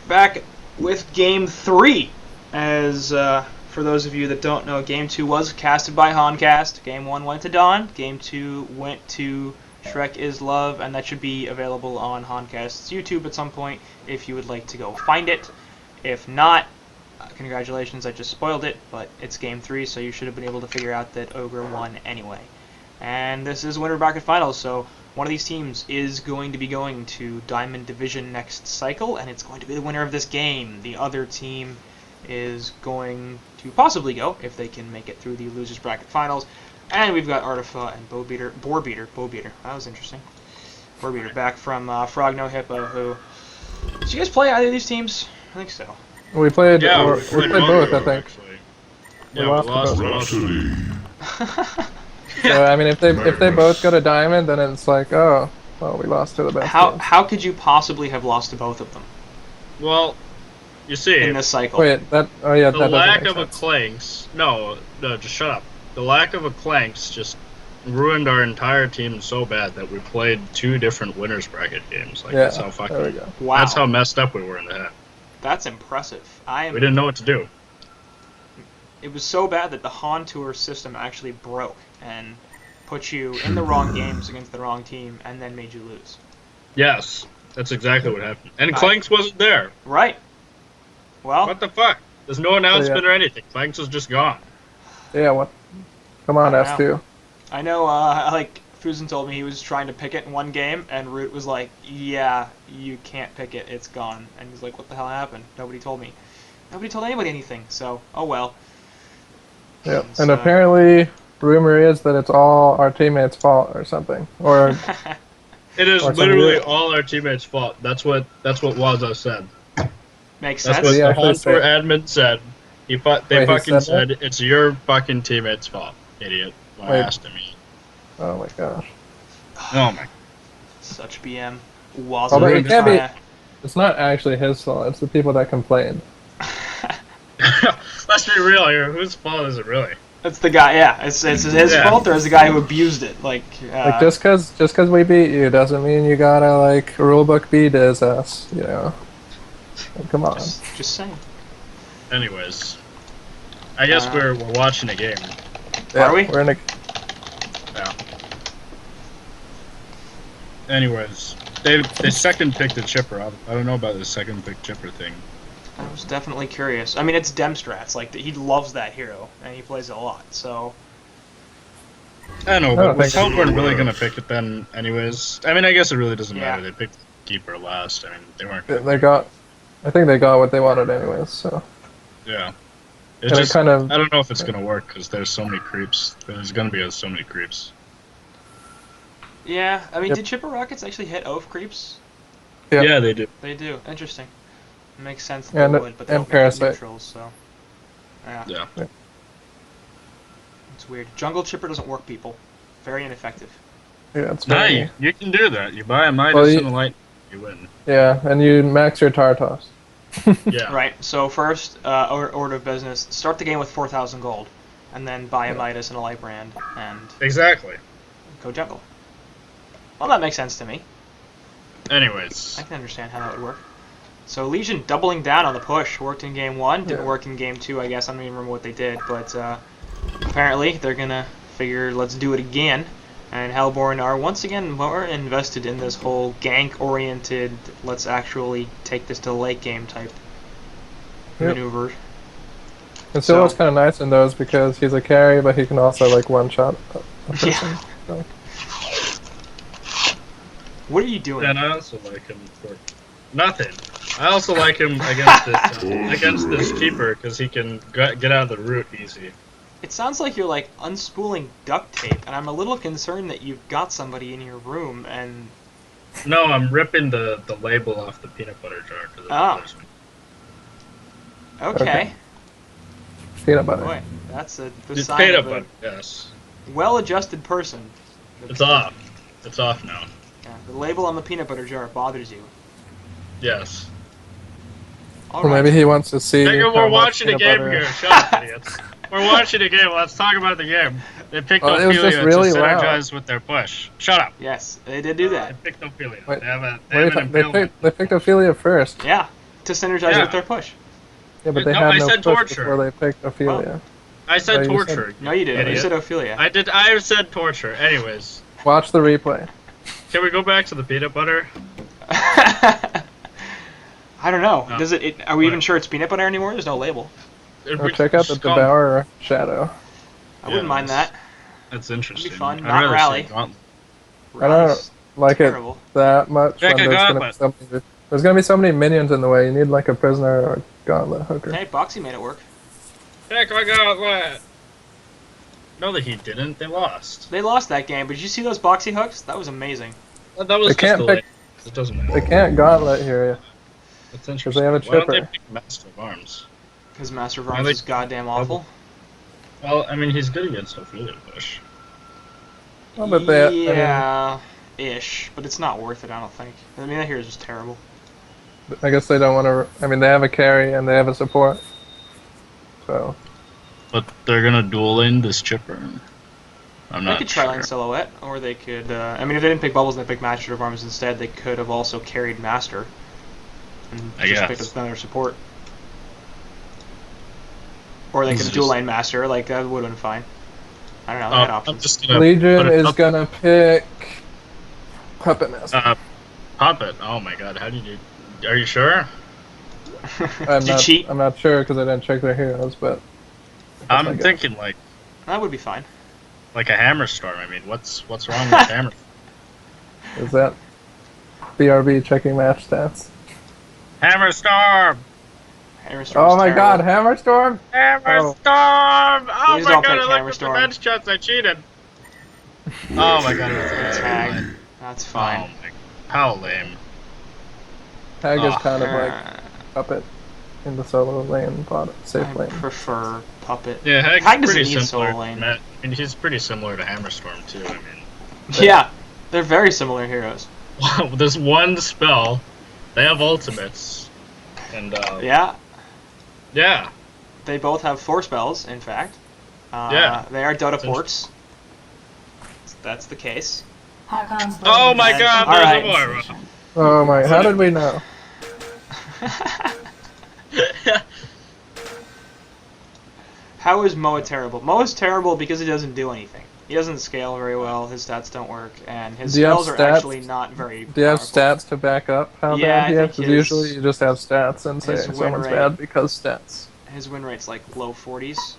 back with Game 3. As for those of you that don't know, Game 2 was casted by HoNcast. Game 1 went to Dawn. Game 2 went to Shrek is Love, and that should be available on HoNcast's YouTube at some point if you would like to go find it. If not, congratulations, I just spoiled it, but it's Game 3, so you should have been able to figure out that Ogre won anyway. And this is Winter Bracket Finals, so one of these teams is going to be going to Diamond Division next cycle, and it's going to be the winner of this game. The other team is going to possibly go, if they can make it through the Losers Bracket Finals. And we've got Artifa and Boarbeater. That was interesting. Boarbeater back from Frog No Hippo, who... Did you guys play either of these teams? I think so. We played, we played both, I think. Actually. We Yeah, lost we lost both. So, I mean, if they both go to Diamond, then it's like, oh, well, we lost to the best team. How could you possibly have lost to both of them Well, you see, in this cycle? Wait, that, oh yeah, the that lack doesn't of make a sense. Clanks, no, just shut up. The lack of a Clanks just ruined our entire team so bad that we played 2 different winners bracket games. Like, Yeah, that's how fucking, there we go. Wow. that's how messed up we were in the head. That's impressive. We didn't know what to do. It was so bad that the HoN Tour system actually broke and put you in the wrong games against the wrong team and then made you lose. Yes, that's exactly what happened. And Clanks wasn't there. Right. Well, What the fuck? There's no announcement or anything. Clanks is just gone. Yeah, what? Come on, I don't S2. I know, like, Fusen told me he was trying to pick it in one game, and Root was like, yeah, you can't pick it, it's gone. And he's like, what the hell happened? Nobody told me. Nobody told anybody anything, so, oh well. Yeah, So- and apparently, rumor is that it's all our teammates' fault or something. Or, It is Or some literally weird- all our teammates' fault. That's what Waza said. Makes That's sense. what Yeah, the actually HoN Tour said- admin said. They Wait, he fucking said said it's your fucking teammates' fault, idiot. Why Wait. asked him? oh my gosh. Oh my. Such BM. Was Although it can't be- It's not actually his fault, it's the people that complained. Let's be real here. Whose fault is it really? That's the guy, yeah. It's his Yeah. fault, or is the guy who abused it? Like Like, just cause we beat you doesn't mean you gotta, like, rulebook beat his ass, you know? Like, come on. just saying. Anyways, I guess we're watching a game. Yeah, Are we? We're in a... Yeah. Anyways, they second picked a chipper. I don't know about the second pick chipper thing. I was definitely curious. I mean, it's Demstrats. Like, he loves that hero, and he plays it a lot, so... I know, I but don't was think- Hellborn really gonna pick it then? Anyways, I mean, I guess it really doesn't Yeah. matter. They picked Keeper last. I mean, they weren't. I think they got what they wanted anyways, so... Yeah. And It's it just, kind of... I don't know if it's gonna work because there's so many creeps. There's gonna be so many creeps. Yeah, I mean, Yep. did Chipper Rockets actually hit Oath creeps? Yeah. Yeah, they do. They do. Interesting. It makes sense that And- they would, but they and don't make Parasite. neutrals, so... Yeah. Yeah. It's weird. Jungle Chipper doesn't work, people. Very ineffective. Yeah, it's Nah, funny. you can do that. You buy a Midas Well, and a Light, you win. Yeah, and you max your Tartos. Yeah. Right, so first, order of business, start the game with 4,000 gold, and then buy a Midas and a Light Brand, and Exactly. go jungle. Well, that makes sense to me. Anyways, I can understand how that would work. So Legion doubling down on the push worked in game 1, didn't Yeah. work in game 2, I guess. I don't even remember what they did, but apparently they're gonna figure let's do it again. And Hellborn are once again more invested in this whole gank-oriented, let's actually take this to the late game type Yep. maneuver. And Solo's So- kind of nice in those because he's a carry, but he can also, like, one-shot a person. Yeah. So, What are you doing? and I also like him for nothing. I also like him against this keeper because he can get out of the root easy. It sounds like you're like unspooling duct tape, and I'm a little concerned that you've got somebody in your room and... No, I'm ripping the label off the peanut butter jar. 'Cause Ah. there's- Okay. Okay. Peanut butter. Boy, that's the It's sign peanut of a butter, yes. well-adjusted person. It's off. It's off now. Yeah, the label on the peanut butter jar bothers you. Yes. All Well, right. maybe he wants to see. Nigga, how we're much watching a peanut game butter- here. Shut up, idiots. We're watching a game. Let's talk about the game. They picked Oh, it was Ophelia just really to loud. synergize with their push. Shut up. Yes, they did do that. They picked Ophelia. Wait, They have What are you an ta- they impalement. picked Ophelia first. Yeah. to synergize Yeah. with their push. Yeah, but they No, had I no said push torture. before they picked Ophelia. I said No, you said- torture. No, you didn't. You idiot. said Ophelia. I did. I said torture. Anyways, Watch the replay. can we go back to the peanut butter? I don't know. No. Does it? Are we even What? sure it's peanut butter anymore? There's no label. Oh, check out the Devour shadow. I wouldn't mind that. That's interesting. fun. I'd Not rather rally. say gauntlet. I don't Rice. like Terrible. it that much. Check when a there's gonna be gauntlet. so many, there's gonna be so many minions in the way. You need like a prisoner or a gauntlet hooker. Hey, Boxy made it work. Check a gauntlet. No, that he didn't. They lost. They lost that game, but did you see those Boxy hooks? That was amazing. That was They just can't delayed. pick- It doesn't matter. They can't gauntlet here. That's they interesting. have a Why don't they chipper. pick Master of Arms? Because Master of Why Arms they- is goddamn awful. Well, I mean, he's good against Ophelia Bush. Well, but they, I mean, Yeah, ish, but it's not worth it. I don't think. I mean, that here is just terrible. I guess they don't want to. I mean, they have a carry and they have a support. So But they're gonna dual lane this chipper. I'm They not could try sure. lane Silhouette, or they could. I mean, if they didn't pick Bubbles and they picked Master of Arms instead, they could have also carried Master and I just guess. picked up another support. Or they This could is dual just- lane Master. Like that would have been fine. I don't know. They Oh, had I'm options. just gonna Legion put it is up- gonna pick Puppet Master. Puppet. Oh my god, how did you? Are you sure? I'm Did you not. cheat? I'm not sure because I didn't check their heroes, but I'm my guess. thinking like That would be fine. a hammer storm. I mean, what's wrong with hammer? is that BRB checking match stats? Hammer storm. Hammer Storm's Oh my terrible. God, Hammer Storm! Hammer Oh. storm. Oh Please my don't god, pick I Hammer looked at the Storm. bench chats. I cheated. Oh my god, it's Tag. That's fine. Oh my, how lame. Tag is Oh, kind of like Uh, Puppet in the solo lane, bottom safe I lane. prefer Puppet. Yeah, Hag Hag's doesn't pretty need similar. solo lane. Matt, and he's pretty similar to Hammer Storm too. I mean, Yeah, they're very similar heroes. there's one spell. They have ultimates, and Yeah, yeah. they both have 4 spells, in fact. Yeah. They are Dota That's ports. That's the case. Oh my god, there's Alright. a Moira. Oh my! How did we know? How is Moa terrible? Moa's terrible because he doesn't do anything. He doesn't scale very well, his stats don't work, and his Do you have spells are stats? actually not very Do you have powerful. stats to back up how Yeah, bad he I is? think 'Cause his- usually you just have stats and say his win someone's rate- bad because stats. His win rate's like low 40s.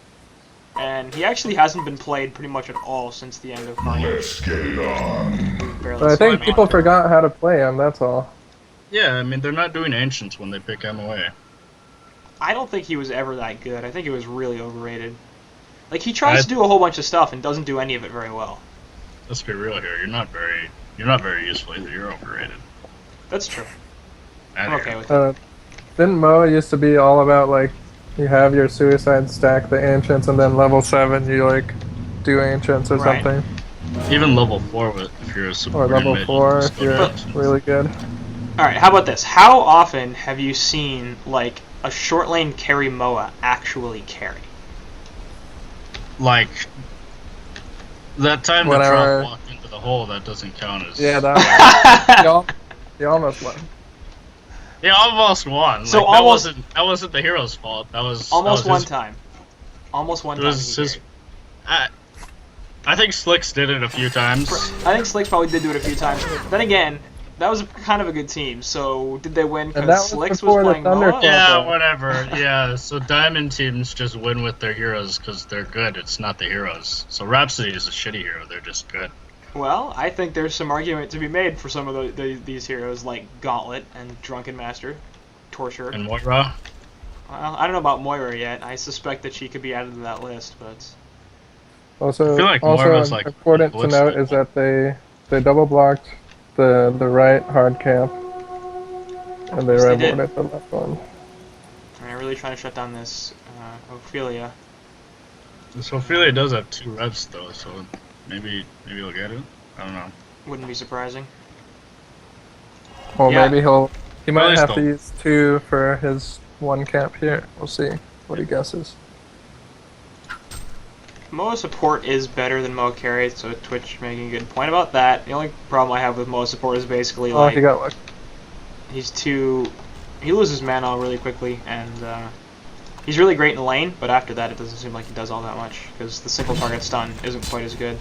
And he actually hasn't been played pretty much at all since the end of Carnage. But I think people forgot how to play him. That's all. Yeah, I mean they're not doing ancients when they pick MOA. I don't think he was ever that good. I think it was really overrated. Like, he tries to do a whole bunch of stuff and doesn't do any of it very well. Let's be real here. You're not very useful either. You're overrated. That's true. Outta I'm here. okay with it. Didn't Moa used to be all about like you have your suicide stack, the ancients, and then level 7 you like do ancients or Right. something, Even level 4 if you're a or support level mid, 4 just if go you're to ancients. really good. Alright, how about this? How often have you seen, like, a short lane carry Moa actually carry? Like that time that Whatever. Trump walked into the hole, that doesn't count as. Yeah, that you almost won. He almost won. So Like, almost- that wasn't the hero's fault. That was Almost that one was his, time. Almost one It time. was he his. carried. I think Slicks did it a few times. I think Slicks probably did do it a few times. Then again, that was kind of a good team. So did they win And that because was Slicks was before the playing Thunder Moa? Club. Yeah, Okay. whatever. Yeah, so diamond teams just win with their heroes because they're good. It's not the heroes. So Rhapsody is a shitty hero. They're just good. Well, I think there's some argument to be made for some of these heroes like Gauntlet and Drunken Master, Torture. And Moira. Well, I don't know about Moira yet. I suspect that she could be added to that list, but Also, I feel like Moira's, like, important to note ballistic. is that they double blocked the right hard camp, and they Yes, they red did. warded the left one. I'm really trying to shut down this Ophelia. So Ophelia does have 2 revs though, so maybe he'll get it. I don't know. Wouldn't be surprising. Well, Yeah. maybe he might least have to they'll- use 2 for his 1 camp here. We'll see what he guesses. Moa support is better than Moa carry, so Twitch making a good point about that. The only problem I have with Moa support is basically Oh, like he got lucky. he's too he loses mana really quickly, and he's really great in lane, but after that it doesn't seem like he does all that much, because the single target stun isn't quite as good.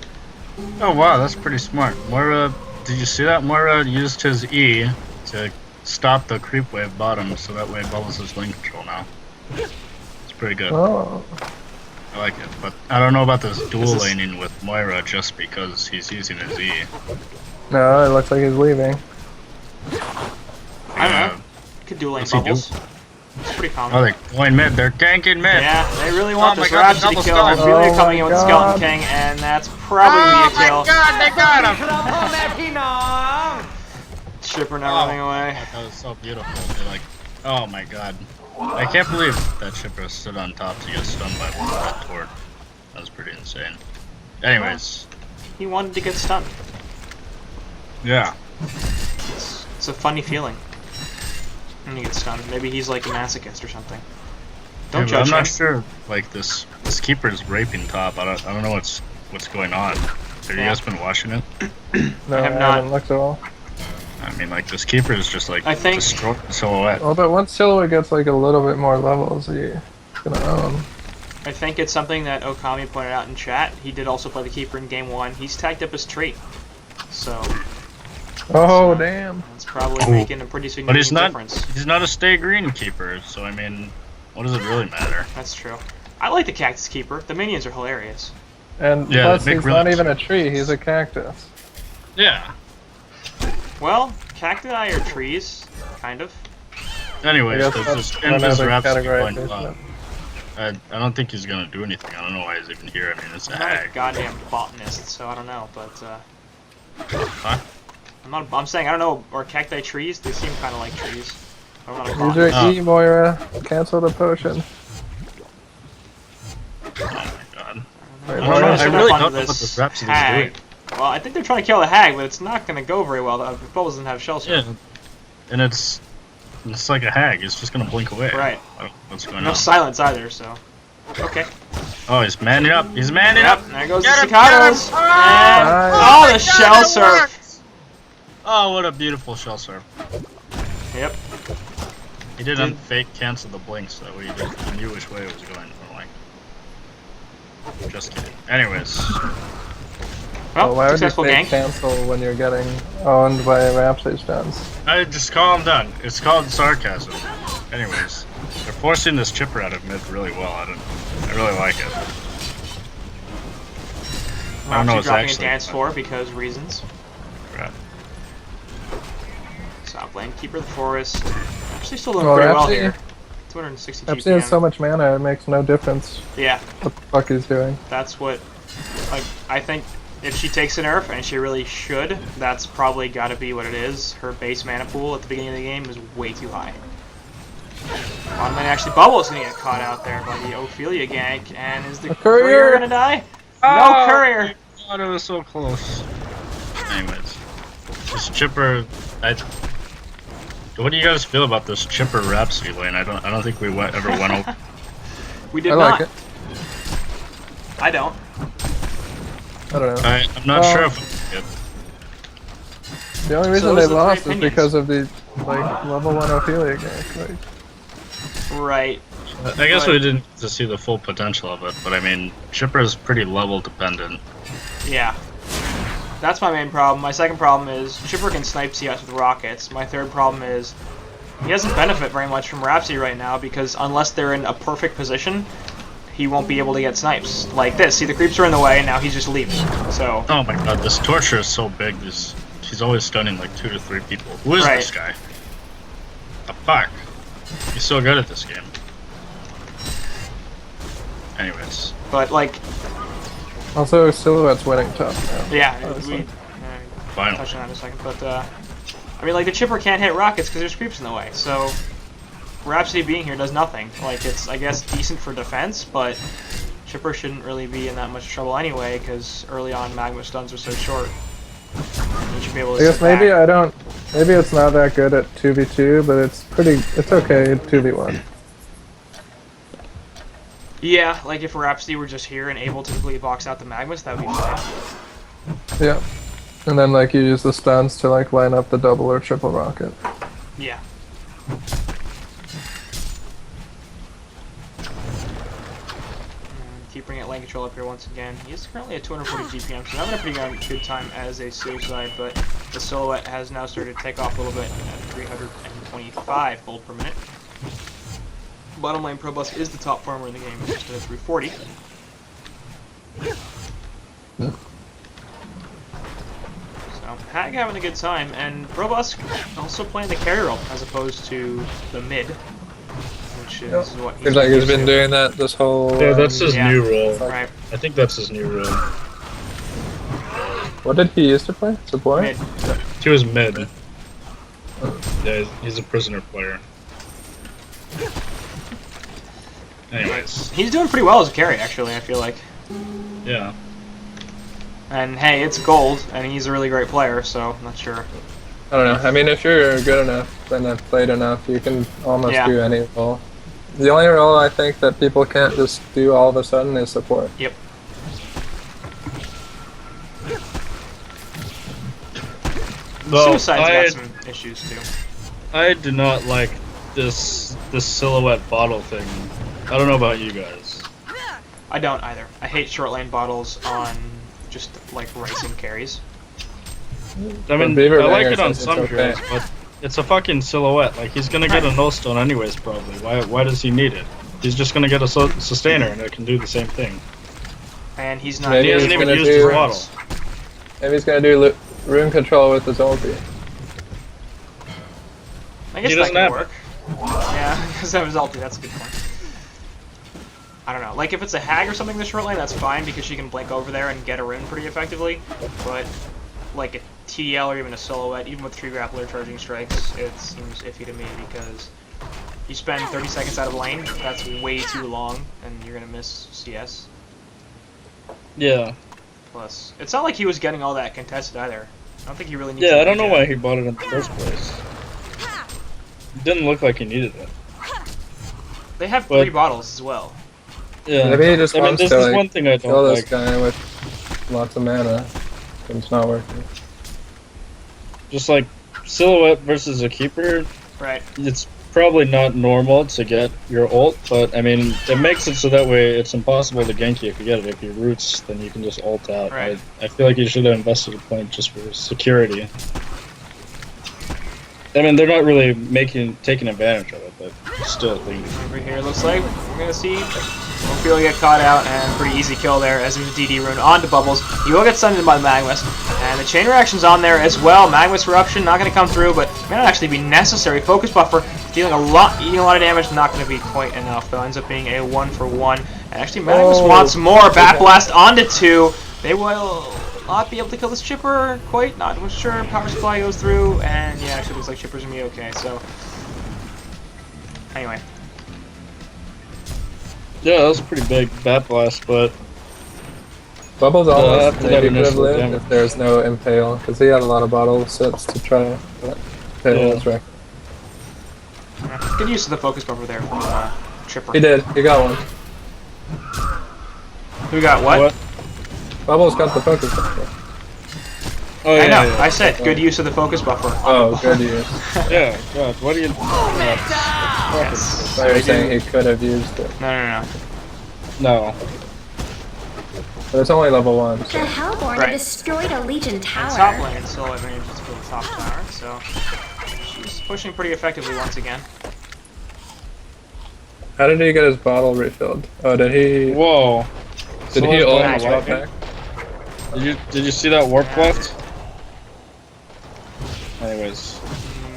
Oh wow, that's pretty smart. Moira, did you see that? Moira used his E to stop the creep wave bottom, so that way Bubbles is lane control now. It's pretty good. Oh. I like it, but I don't know about this dual laning with Moira just because he's using his E. No, it looks like he's leaving. I don't know. Could dual lane What's he Bubbles. It's pretty common. Oh, they're going mid. They're ganking mid. Yeah, they really want Oh this my God, Rhapsody the kill. double They're really stun. coming in with the Oh my Skeleton God. King, and that's probably Oh be a kill. my God, they got him! Shipper now running away. That was so beautiful. They're like, oh my God. I can't believe that Shipper stood on top to get stunned by that Tort. That was pretty insane. Anyways. He wanted to get stunned. Yeah. It's a funny feeling when you get stunned. Maybe he's like a masochist or something. Don't Yeah, judge I'm him. not sure. Like this keeper's raping top. I don't know what's going on. Have you guys been watching it? No, I have not. haven't looked at all. I mean, like this keeper is just like I think- destroying the silhouette. Well, but once Silhouette gets like a little bit more levels, he's gonna own. I think it's something that Okami pointed out in chat. He did also play the keeper in game 1. He's tagged up his trait. So Oh, damn. that's probably Ooh. making a pretty But significant difference. he's not a stay green keeper. So I mean, what does it really matter? That's true. I like the Cactus Keeper. The minions are hilarious. And Yeah, plus, they make he's really not even a sense. tree, he's a cactus. Yeah. Well, cacti are trees, kind of. Anyways, I guess there's that's this Invis another Rhapsody going categorization. top. I don't think he's gonna do anything. I don't know why he's even here. I mean, it's a I'm not a hag. goddamn botanist, so I don't know, but Huh? I'm saying I don't know. Are cacti trees? They seem kind of like trees. I'm not a Use botanist. your E, Moira. Cancel the potion. Oh my God. Wait, I don't Moira, know. I Should've really gone don't to know what this Rhapsody's hag. doing. Well, I think they're trying to kill the hag, but it's not going to go very well. The Bubbles doesn't have shell Yeah, surf. and it's like a hag. It's just gonna blink away. Right. I don't know what's going No on? silence either, so. Okay. Oh, he's manning up. He's manning Yep, up. there goes Get the him, cicadas. get him. And, Oh oh, my the God, shell it surf. worked. Oh, what a beautiful shell surf. Yep. He didn't fake cancel the blink, so that way he knew which way it was going. I'm like, just kidding. Anyways, Well, Well, why would you successful fake gank. cancel when you're getting owned by Rhapsody stuns? I just calm down. It's called sarcasm. Anyways, they're forcing this chipper out of mid really well. I really like it. I don't know Actually what's dropping actually a dance floor because reasons. Right. Top lane, Keeper of the Forest. Actually still doing Well, pretty well Rhapsody- here. 260 Rhapsody has so GPM. much mana, it makes no difference Yeah, what the fuck he's doing. that's what, like, I think if she takes a nerf, and she really should, that's probably gotta be what it is. Her base mana pool at the beginning of the game is way too high. Bottom lane actually, Bubble's gonna get caught out there by the Ophelia gank, and is the A courier! courier gonna die? No Oh! courier! God, it was so close. Anyways, this chipper. What do you guys feel about this chipper Rhapsody lane? I don't think we ever went over. We did I not. like it. I don't. I don't know. I'm not Well- sure if. The only reason those they are the three lost is opinions. because of the like level 1 Ophelia gank. Like, Right. I guess But- we didn't get to see the full potential of it, but I mean, chipper is pretty level dependent. Yeah. That's my main problem. My second problem is Chipper can snipe CS with rockets. My third problem is he doesn't benefit very much from Rhapsody right now because unless they're in a perfect position, he won't be able to get snipes. Like this. See, the creeps are in the way and now he's just leaving. So, Oh my God, this torture is so big. He's always stunning like 2 to 3 people. Who is Right. this guy? The fuck? He's so good at this game. Anyways, but like, also, Silhouette's winning tough now. yeah, Honestly. we finally. touch on that in a second. But I mean, like the Chipper can't hit rockets because there's creeps in the way. So Rhapsody being here does nothing. Like it's, I guess, decent for defense, but Chipper shouldn't really be in that much trouble anyway because early on magma stuns are so short. You should be able to. I guess sit maybe back. maybe it's not that good at 2v2, but it's okay at 2v1. Yeah, like if Rhapsody were just here and able to completely box out the magmas, that would be fine. Yeah. And then like you use the stuns to like line up the double or triple rocket. Yeah. keep bringing lane control up here once again. He is currently at 240 GPM, so having a pretty good time as a suicide, but the silhouette has now started to take off a little bit at 325 gold per minute. Bottom lane Probus is the top farmer in the game, just at 340. So Hag having a good time, and Probus also playing the carry role as opposed to the mid, which is what Seems like he's been doing that this whole. Yeah, that's his new role. Right. I think that's his new role. What did he used to play? Support? Mid. He was mid. Yeah, he's a prisoner player. Anyways. He's doing pretty well as a carry, actually, I feel like. Yeah. And hey, it's gold, and he's a really great player, so I'm not sure. I don't know. I mean, if you're good enough and have played enough, you can almost do any role. The only role I think that people can't just do all of a sudden is support. Yep. Well, Suicide's got some issues too. I do not like this silhouette bottle thing. I don't know about you guys. I don't either. I hate short lane bottles on just like racing carries. I mean, Beaver I like Banger it on says some it's okay. carries, but it's a fucking silhouette. Like, he's gonna get a no stone anyways, probably. Why does he need it? He's just gonna get a sustainer and it can do the same thing. And he's not. Maybe He he's hasn't even gonna used his do- bottle. Maybe he's gonna do room control with his ulti. I guess He that doesn't could have work. Yeah, because that was ulti. That's a good point. I don't know. Like, if it's a hag or something in the short lane, that's fine because she can blink over there and get a rune pretty effectively. But like a TDL or even a silhouette, even with 3 grappler charging strikes, it seems iffy to me because you spend 30 seconds out of lane. That's way too long, and you're gonna miss CS. Yeah. Plus, it's not like he was getting all that contested either. I don't think he really needs. Yeah, I don't know why he bought it in the first place. It didn't look like he needed it. They have 3 bottles as well. Yeah. Maybe he just I mean, wants this to is like, one thing I kill don't this like. guy with lots of mana. And it's not working. Just like silhouette versus a keeper, Right. it's probably not normal to get your ult, but I mean, it makes it so that way it's impossible to gank you if you get it. If you roots, then you can just ult out. Right. I feel like you should have invested a point just for security. I mean, they're not really taking advantage of it, but still. Over here, looks like we're gonna see Ophelia get caught out, and pretty easy kill there as there's a DD rune onto Bubbles. He will get stunned by the Magmus, and the chain reaction's on there as well. Magmus eruption not gonna come through, but may not actually be necessary. Focus buffer dealing eating a lot of damage, not gonna be quite enough though. Ends up being a 1-for-1, and actually Magmus wants more. Bat Blast onto 2. They will not be able to kill this chipper quite. Not much sure. Power supply goes through, and yeah, actually looks like chipper's gonna be okay. So anyway. Yeah, that was a pretty big bat blast, but Bubbles almost after that maybe could have initial lived damage. if there's no impale, because he had a lot of bottle sets to try. But impale was wrecked. Good use of the focus buffer there from Chipper. He did. He got one. Who got what? Bubbles got the focus buffer. Oh, yeah, I know. yeah. I said good use of the focus buffer. Oh, good use. Yeah, God, what do you... Yes. I was saying he could have used it. No. No. But it's only level 1, The so. Hellborn Right. destroyed a Legion And tower. top lane still advantages for the top tower, so she's pushing pretty effectively once again. How did he get his bottle refilled? Oh, did he... Whoa. Did So he what's ult going and on, swap right? back? Did you see that warp left? Anyways.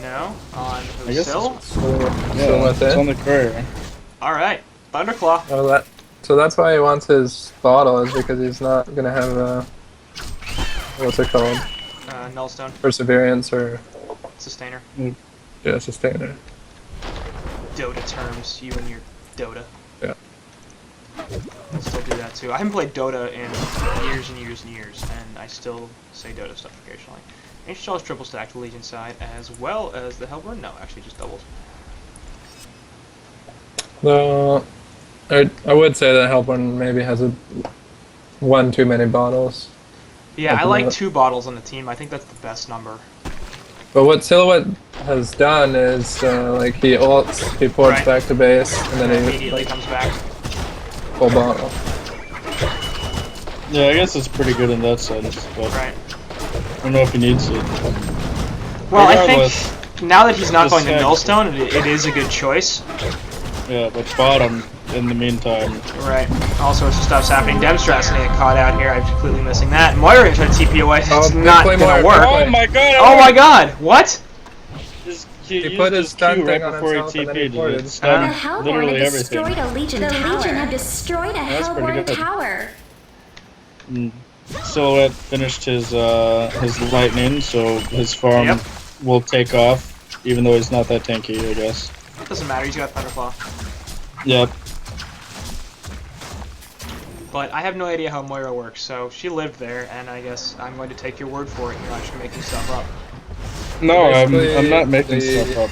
No. On I guess Husil? Yeah, what's it's in? on the courier. Alright. Thunderclaw. Oh, so that's why he wants his bottle, is because he's not gonna have what's it called? Nullstone. Perseverance or Sustainer. sustainer. Dota terms. You and your Dota. Yeah. I still do that too. I haven't played Dota in years and years and years, and I still say Dota stuff occasionally. HTL is triple stacked to Legion side, as well as the Hellborn. No, actually just doubled. No, I would say that Hellborn maybe has one too many bottles. Yeah, At I the like moment. 2 bottles on the team. I think that's the best number. But what Silhouette has done is like he ults, he ports Right. back to base, and And then he immediately like comes back. full bottle. Yeah, I guess it's pretty good in that sense, but Right. I don't know if he needs it. Well, I Regardless, think now that he's not this going to head- Millstone, it is a good choice. Yeah, but bottom in the meantime. Right. All sorts of stuff's happening. Demstrat's gonna get caught out here. I'm completely missing that. Moira tried to TP away. It's Oh, not play gonna Moira, work. play. Oh my god! Oh my god! What? He put his used stun Q right thing on before he himself and then he TP'd. ported. It The stunned Hellborn literally had everything. destroyed a Legion The tower. Legion have destroyed a That's pretty Hellborn good. tower. Silhouette finished his lightning, so his farm Yep. will take off, even though he's not that tanky, I guess. Doesn't matter. He's got Thunderclaw. Yep. But I have no idea how Moira works, so she lived there, and I guess I'm going to take your word for it. You're not just making stuff up. No, Basically, I'm not making the- stuff up.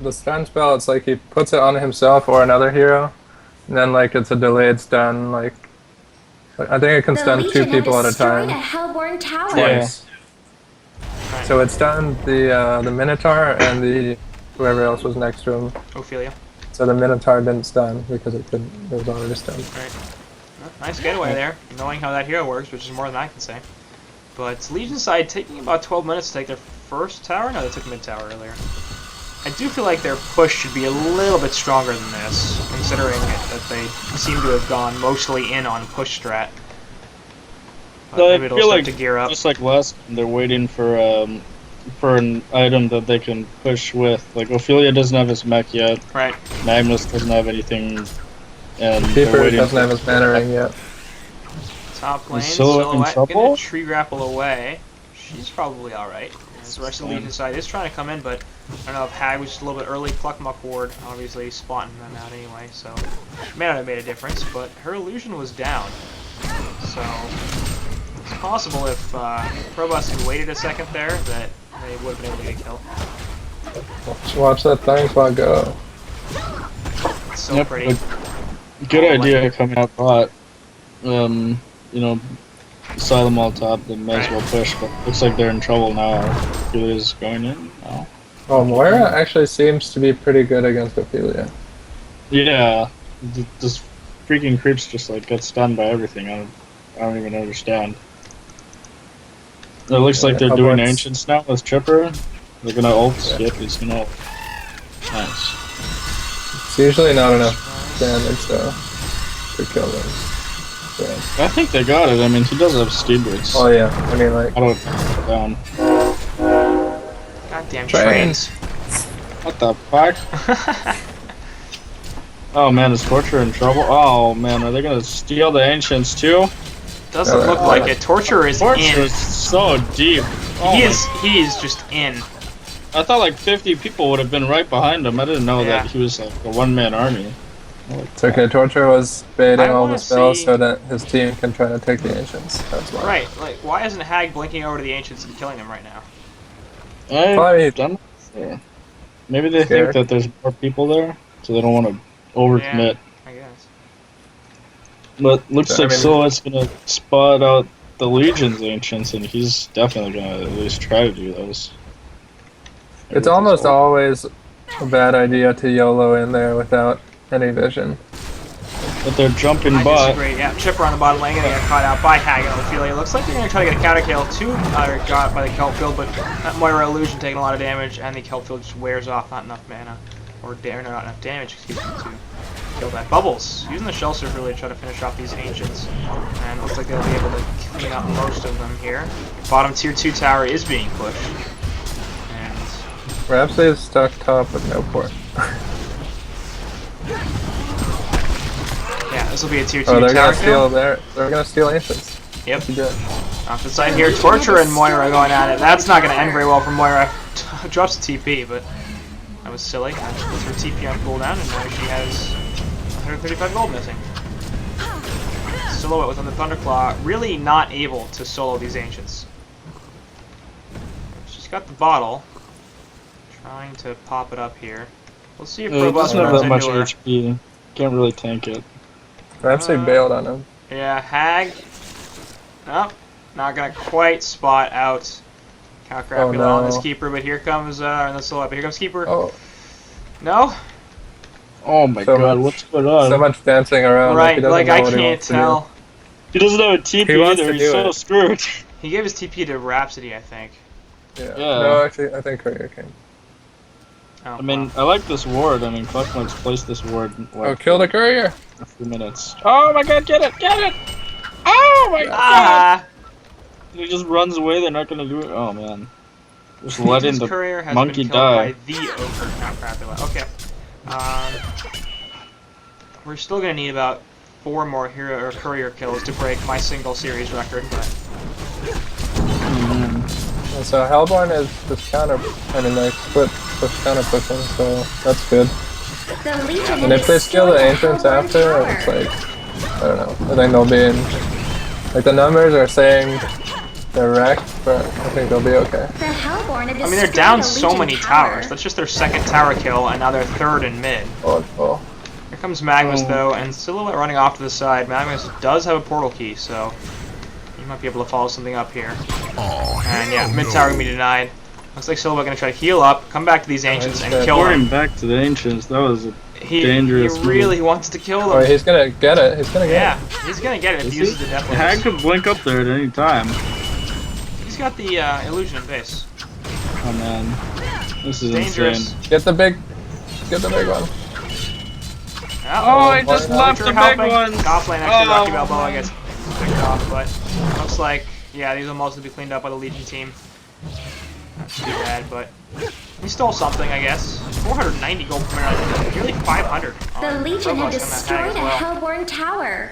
The stun spell, it's like he puts it on himself or another hero, and then like it's a delayed stun. Like I think it can The stun Legion two have people at a destroyed time. a Hellborn tower. Yeah. Twice. So it stunned the Minotaur and the whoever else was next to him. Ophelia. So the Minotaur didn't stun because it couldn't. It was already stunned. Right. Well, nice getaway there, knowing how that hero works, which is more than I can say. But Legion side taking about 12 minutes to take their first tower? No, they took mid tower earlier. I do feel like their push should be a little bit stronger than this, considering that they seem to have gone mostly in on push strat. But So I maybe it'll feel start like to gear up. just like last, they're waiting for an item that they can push with. Like Ophelia doesn't have his mech yet. Right. Magnus doesn't have anything, and they're Keeper waiting doesn't for- have his mana ring yet. Top lane, Is Silhouette in Silhouette trouble? gonna tree grapple away. She's probably alright. The rest of the Legion side is trying to come in, but I don't know if Hag was just a little bit early. Cluckmuck ward, obviously spotting them out anyway, so may not have made a difference, but her illusion was down. So it's possible if Probus had waited a second there that they would have been able to get a kill. Watch that Thunderclaw go. It's so Yep, pretty. Good Oh, idea coming out bot. You know, saw them all top, then might as well push, but looks like they're in trouble now. Ophelia's going in now. Oh, Moira actually seems to be pretty good against Ophelia. Yeah, this freaking creeps just like get stunned by everything. I don't even understand. It looks like they're how doing about- ancients now with Chipper. They're gonna ult. Yeah. Yep, he's gonna ult. Nice. It's usually not enough damage though to kill them. Yeah. I think they got it. I mean, he does have speed boots. Oh yeah, I mean like I don't down. Goddamn Train. trains. What the fuck? Oh man, is Torture in trouble? Oh man, are they gonna steal the ancients too? Doesn't look like it. Torture is Torture in. is so deep. Oh He is just in. I thought like 50 people would have been right behind him. I didn't know Yeah. that he was like a one-man army. it's okay. Torture was baiting I all wanna the spells see- so that his team can try to take the ancients. That's why. Right, like, why isn't Hag blinking over to the Ancients and killing them right now? Probably- I'm not sure. Maybe they Scared. think that there's more people there, so they don't want to overcommit. I guess. But looks I like mean- Silhouette's gonna spot out the Legion's ancients, and he's definitely gonna at least try to do those. It's almost always a bad idea to YOLO in there without any vision. But they're jumping I bot. disagree. Yeah, Chipper on the bottom lane gonna get caught out by Hag and Ophelia. Looks like they're gonna try to get a counter kill too. Got by the Kelp Field, but that Moira illusion taking a lot of damage, and the Kelp Field just wears off. Not enough mana, or not enough damage, excuse me, to kill that. Bubbles using the Shell Surf really to try to finish off these ancients, and looks like they'll be able to clean up most of them here. Bottom tier 2 tower is being pushed, and Rhapsody is stuck top with no port. yeah, this will be a tier 2 Oh, they're tower gonna steal kill. They're gonna steal ancients. Yep. Pretty good. Off the side here, Torture and Moira going at it. That's not going to end very well for Moira. Drops the TP, but that was silly. That puts her TP on cooldown, and now she has 135 gold missing. Silhouette with on the Thunderclaw, really not able to solo these Ancients. She's got the bottle. Trying to pop it up here. We'll see if Yeah, it Probus doesn't have runs that much into her. HP. Can't really tank it. Rhapsody bailed on him. Yeah, Hag. Nope, not gonna quite spot out Count Crapula no. on this keeper, but here comes the Silhouette. But here comes keeper. Oh, No. Oh my So god, much- what's going on? So much dancing around. Right, he doesn't like know I what he can't wants to do. tell. He doesn't have a TP He wants either, to he's do so it. screwed. He gave his TP to Rhapsody, I think. Yeah. Yeah. No, actually, I think Courier came. Oh, I mean, well. I like this ward. I mean, Clockmark's placed this ward in, Oh, kill the Courier! a few minutes. Oh my god, get it! Get it! Oh my god! Ah! He just runs away, they're not gonna do it. Oh man. Just letting Legion's the courier has monkey been killed die. by the ogre. Not Crapula. Okay. We're still gonna need about 4 more hero or courier kills to break my single series record, but And so Hellborn is just counter, I mean, like, split counter pushing, so that's good. The Legion And if they steal the Ancients after, it's like, I don't know, I think they'll be in, like, the numbers are saying they're wrecked, but I think they'll be okay. The Hellborn I mean they're down so many towers. That's just their second tower kill, and now they're third in mid. Oh. Here comes Magnus though, and Silhouette running off to the side. Magnus does have a portal key, so he might be able to follow something up here. And yeah, mid tower gonna be denied. Looks like Silhouette gonna try to heal up, come back to these Ancients, and kill Pouring them. back to the Ancients, that was a He dangerous really wants to kill them. Oh, he's gonna get it, he's gonna get Yeah, it. he's gonna get it if he Is uses the Death Hag Lance. could blink up there at any time. He's got the illusion in base. Oh man. This is Dangerous. insane. Get the big one. Oh, I just left the big one! Goblin actually Oh, Rocky Balboa man. gets picked off, but looks like, yeah, these will mostly be cleaned up by the Legion team. Not too bad, but we stole something, I guess. 490 gold per minute, nearly 500. The Legion had Robots on that tag destroyed as a well. Hellborn tower.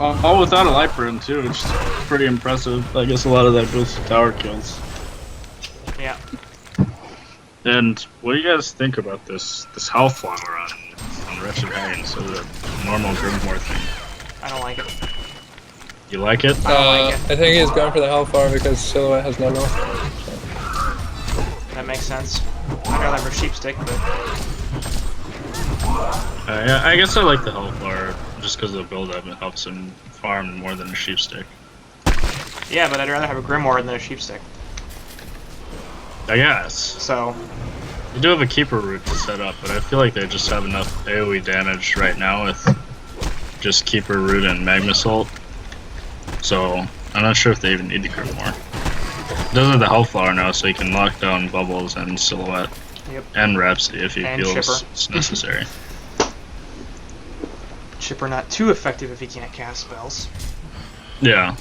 All without a light burn too, which is pretty impressive. I guess a lot of that goes to tower kills. Yeah. And what do you guys think about this Hellflower on Wretched Hag instead of the normal Grimoire thing? I don't like it. You like it? I don't like it. I think he's going for the Hellfire because Silhouette has no more. That makes sense. I'd rather have a sheep stick, but Yeah, I guess I like the Hellflower just because of the build up. It helps him farm more than a sheep stick. yeah, but I'd rather have a Grimoire than a sheep stick. I guess. So, They do have a keeper route to set up, but I feel like they just have enough AoE damage right now with just keeper route and Magnus ult. So I'm not sure if they even need the Grimoire. It does have the Hellflower now, so he can lock down Bubbles and Silhouette. Yep. And Rhapsody if he And feels Chipper. it's necessary. Chipper not too effective if he can't cast spells. Yeah.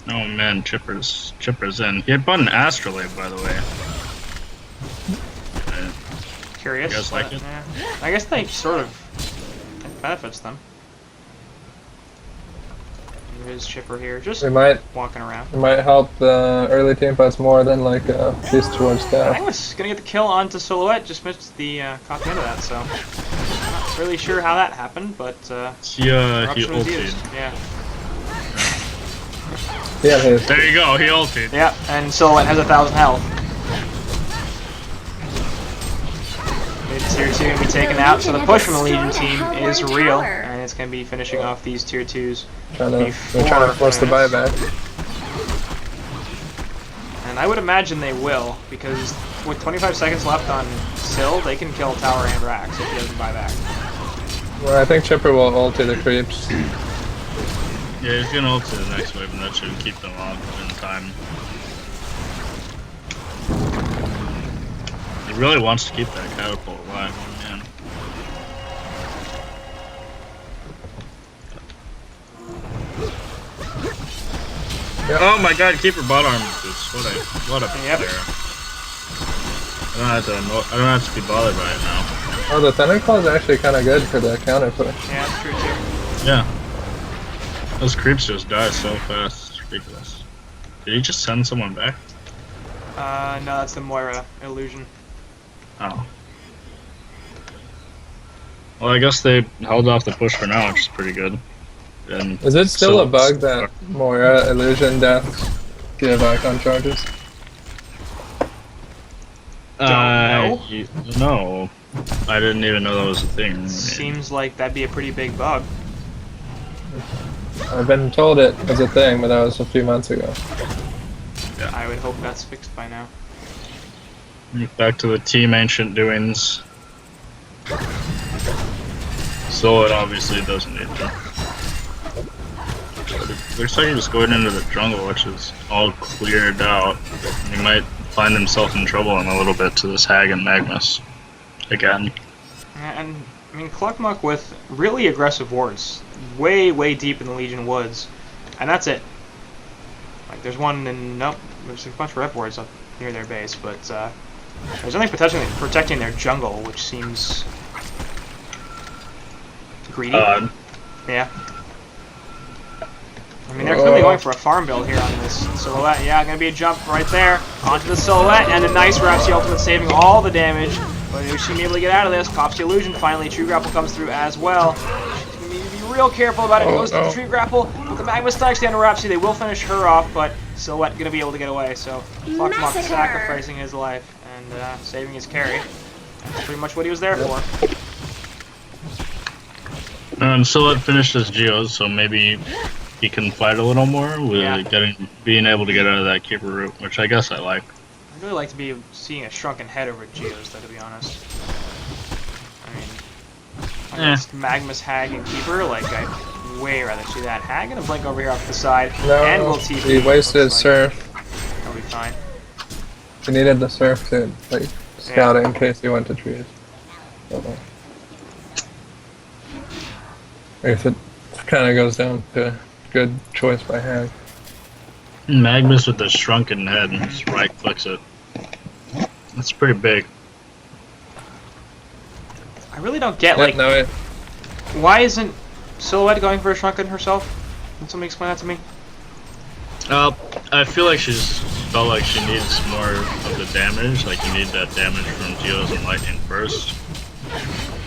Oh man, Chipper's in. He had button Astrolabe, by the way. Curious. You guys like but, it? yeah. I guess they sort of it benefits them. There is Chipper here, just It might walking around. help the early team fights more than like Beast towards I death. was gonna get the kill onto Silhouette, just missed the caught the end of that, so not really sure how that happened, but He corruption was ulted. used. Yeah. Yeah, he is. There you go, he ulted. Yeah, and Silhouette has 1,000 health. Mid tier 2 gonna be taken out, so the push from the Legion team is real, and it's gonna be finishing off these tier 2s. They're trying to force the buyback. And I would imagine they will, because with 25 seconds left on Sil, they can kill Tower and Rax if he doesn't buy back. Well, I think Chipper will ult to the creeps. Yeah, he's gonna ult to the next wave, and that should keep them off in time. He really wants to keep that catapult alive, man. Yep. Oh my god, keeper bot arm boost. What a Yep. player. I don't have to be bothered by it now. Oh, the Thunder Claw is actually kind of good for the counter push. Yeah, that's true too. Yeah. Those creeps just die so fast. It's ridiculous. Did he just send someone back? No, that's the Moira illusion. Oh. Well, I guess they held off the push for now, which is pretty good. And Is it still a bug that Moira illusion deaths give icon charges? know. No. I didn't even know that was a thing. Seems like that'd be a pretty big bug. I've been told it was a thing, but that was a few months ago. I would hope that's fixed by now. Back to the Team Ancient doings. So it obviously doesn't need them. But it looks like he's going into the jungle, which is all cleared out. He might find himself in trouble in a little bit to this Hag and Magnus again. And I mean, Cluckmuck with really aggressive wards, way deep in the Legion woods, and that's it. Like there's one in there's a bunch of red wards up near their base, but there's only potentially protecting their jungle, which seems greedy. Yeah. I mean, they're clearly going for a farm build here on this Silhouette. Yeah, gonna be a jump right there onto the Silhouette, and a nice Rhapsody ultimate saving all the damage. But is she gonna be able to get out of this? Pops the illusion. Finally, Tree Grapple comes through as well. She's gonna need to be real careful about it. Goes to the Tree Grapple with the Magma Strike stand to Rhapsody. They will finish her off, but Silhouette gonna be able to get away. So Cluckmuck sacrificing his life and saving his carry. That's pretty much what he was there for. Silhouette finished his Geos, so maybe he can fight a little more with being able to get out of that Keeper route, which I guess I like. I'd really like to be seeing a shrunken head over Geos, though, to be honest. I mean, against Magma's Hag and Keeper, like, I'd way rather see that. Hag gonna blink over here off to the side, and we'll TP. He wasted his Surf. That'll be fine. He needed the Surf to, like, scout it in case he went to trees. I guess it kind of goes down to good choice by Hag. Magnus with the shrunken head and just right clicks it. That's pretty big. I really don't get, like, why isn't Silhouette going for a shrunken herself? Can somebody explain that to me? I feel like she just felt like she needs more of the damage. Like, you need that damage from Geos and Lightning first.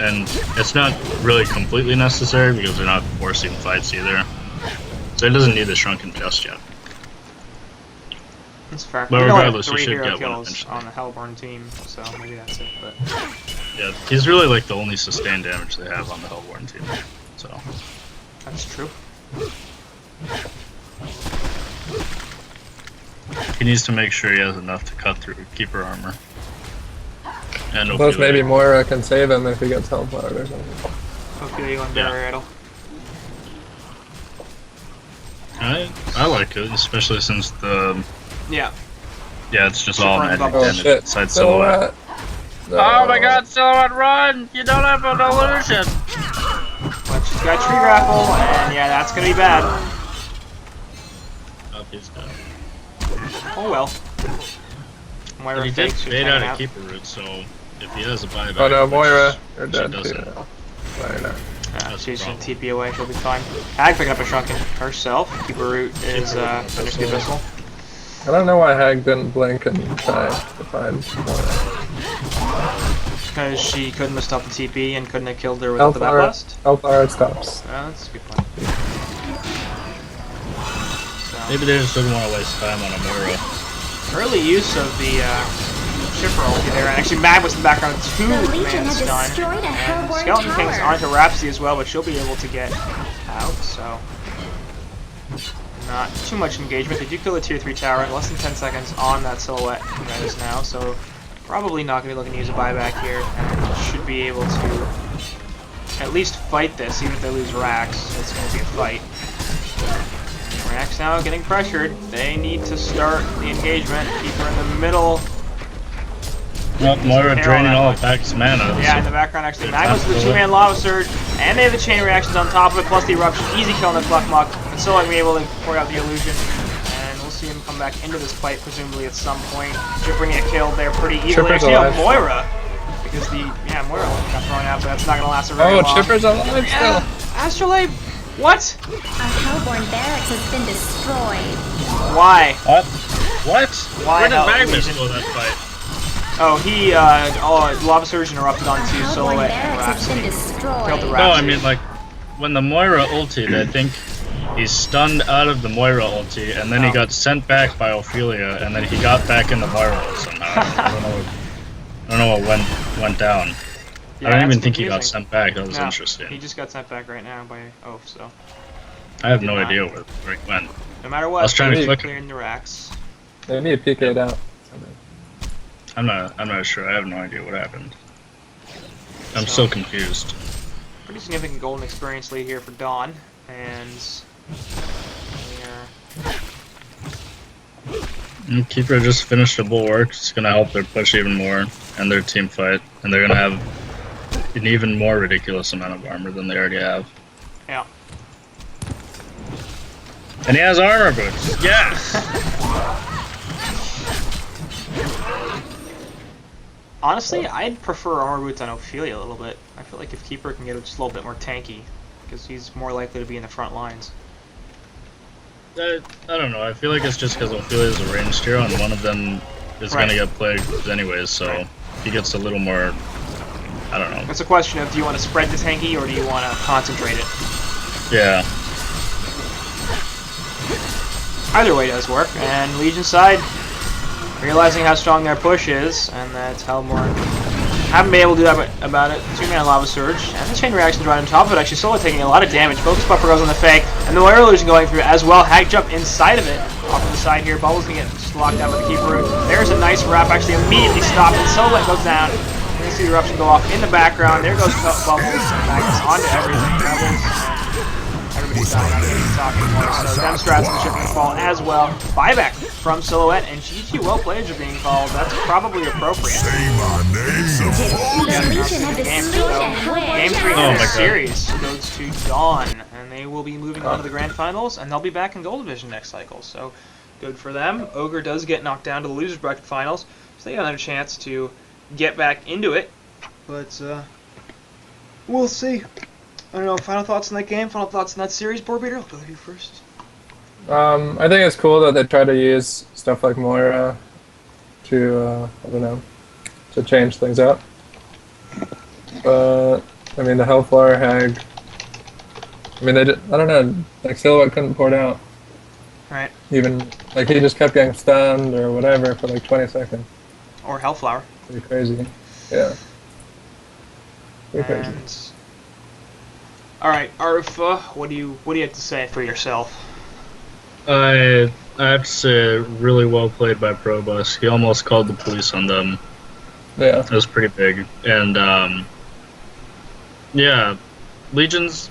And it's not really completely necessary because they're not forcing fights either. So it doesn't need the shrunken just yet. That's fair. But regardless, you 3 should hero get one kills eventually. on the Hellborn team, so maybe that's it. But Yeah, he's really like the only sustained damage they have on the Hellborn team. So that's true. he needs to make sure he has enough to cut through Keeper armor. And Plus maybe Moira can save him if he gets teleported or something. Ophelia and Barretto. I like it, especially since the Yeah, it's just all magic damage shit. inside Silhouette. No. Oh my god, Silhouette, run! You don't have an illusion! but she's got Tree Grapple, and yeah, that's gonna be bad. Oh, he's dead. Oh well. Moira But he did fakes, she's fade hanging out out. a Keeper route, so if he has a buyback... Oh no, which Moira, you're she dead too doesn't. now. Sorry, no. Yeah, That's she's the gonna problem. TP away, she'll be fine. Hag picking up a shrunken herself. Keeper route is finished the Abyssal. I don't know why Hag didn't blink and try to find Moira. Because she couldn't have stopped the TP and couldn't have killed her without the Blast. Hellfire stops. That's a good point. So, Maybe they just didn't want to waste time on a Moira. early use of the Shipper ulti there, and actually Mag was in the background with 2 The Legion man has stun. destroyed a And Hellborn Skeleton Kings tower. aren't a Rhapsody as well, but she'll be able to get out, so not too much engagement. They do kill the tier 3 tower in less than 10 seconds on that Silhouette that is now, so probably not going to be looking to use a buyback here, and should be able to at least fight this, even if they lose Rax. It's going to be a fight. Rax now getting pressured. They need to start the engagement. Keep her in the middle. Nope, Moira Carol draining that all much. of Pack's mana. Yeah, in the background actually. Magnus with the 2-man Lava Surge, and they have the chain reactions on top of it, plus the eruption. Easy kill on the Cluckmuck, and still like be able to pour out the illusion. And we'll see him come back into this fight, presumably at some point. Chippering it killed there pretty easily. Chipper's Actually, alive. Moira, because Moira got thrown out, but that's not gonna last a very long. Oh, Chipper's alive Yeah, still. Astrolabe. What? A Hellborn barracks has been destroyed. Why? What? What? Why Where did hell, Magnus Legion? go that fight? Oh, he Lava Surge interrupted onto Hellborn Silhouette and barracks has been Rhapsody. Killed the destroyed. No, I Rhapsody. mean like when the Moira ulted, I think he's stunned out of the Moira ulti, and then he got sent back by Ophelia, and then he got back in the Moira ult somehow. I don't know what went down. Yeah, I don't that's even think he got confusing. sent back. That was No, interesting. He just got sent back right now by Oaf, so I have did no not. idea where he went. no matter what, I was trying to they're click clearing the racks. They need PK'd out. I'm not sure. I have no idea what happened. I'm so confused. Pretty significant golden experience lead here for Dawn, and Keeper just finished a bulwark. It's gonna help their push even more and their team fight, and they're gonna have an even more ridiculous amount of armor than they already have. yeah. And he has armor boots. Yes. Honestly, I'd prefer armor boots on Ophelia a little bit. I feel like if Keeper can get it just a little bit more tanky, because he's more likely to be in the front lines. I don't know. I feel like it's just because Ophelia's a ranged hero, and one of them is gonna get plagued anyways, so he gets a little more. I don't know. It's a question of, do you want to spread the tanky or do you want to concentrate it? Yeah. Either way does work, and Legion side, realizing how strong their push is, and that Hellborn haven't been able to do that about it. 2-man Lava Surge, and the chain reactions right on top of it. Actually, Solo taking a lot of damage. Focus Buffer goes on the Fake, and the Warrior Illusion going through as well. Hag Jump inside of it. Off to the side here, Bubbles gonna get just locked out with the Keeper Root. There's a nice wrap, actually immediately stopped, and Solo goes down. And you see the Eruption go off in the background. There goes Bubbles, Magnus onto everything. Everybody's dying on it, talking more. So Demstrats and Shipping Fall as well. Buyback from Silhouette, and GG well played are being called. That's probably appropriate. Game 3 of the series goes to Dawn, and they will be moving on to the Grand Finals, and they'll be back in Gold Division next cycle. So good for them. Ogre does get knocked down to the Losers Bracket Finals, so they got another chance to get back into it. But we'll see. I don't know, final thoughts on that game, final thoughts on that series, Board Beater? I'll go to you first. I think it's cool that they try to use stuff like Moira to, I don't know, to change things up. But, I mean, the Hellflower Hag, I mean, I don't know, like, Silhouette couldn't port out. Right. Even, like, he just kept getting stunned or whatever for like 20 seconds. Or Hellflower. Pretty crazy. Yeah. Pretty crazy. All right, Arfa, what do you have to say for yourself? I have to say, really well played by Probus. He almost called the police on them. Yeah. That was pretty big. And yeah, Legions,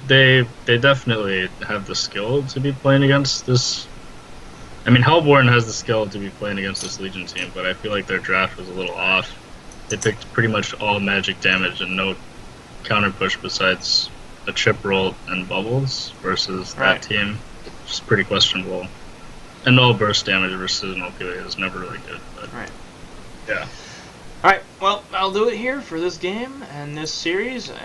they definitely have the skill to be playing against this. I mean, Hellborn has the skill to be playing against this Legion team, but I feel like their draft was a little off. They picked pretty much all magic damage and no counter push besides a chip roll and bubbles versus that team, which is pretty questionable. And all burst damage versus an Ophelia is never really good. But yeah. Alright, well, I'll do it here for this game and this series, and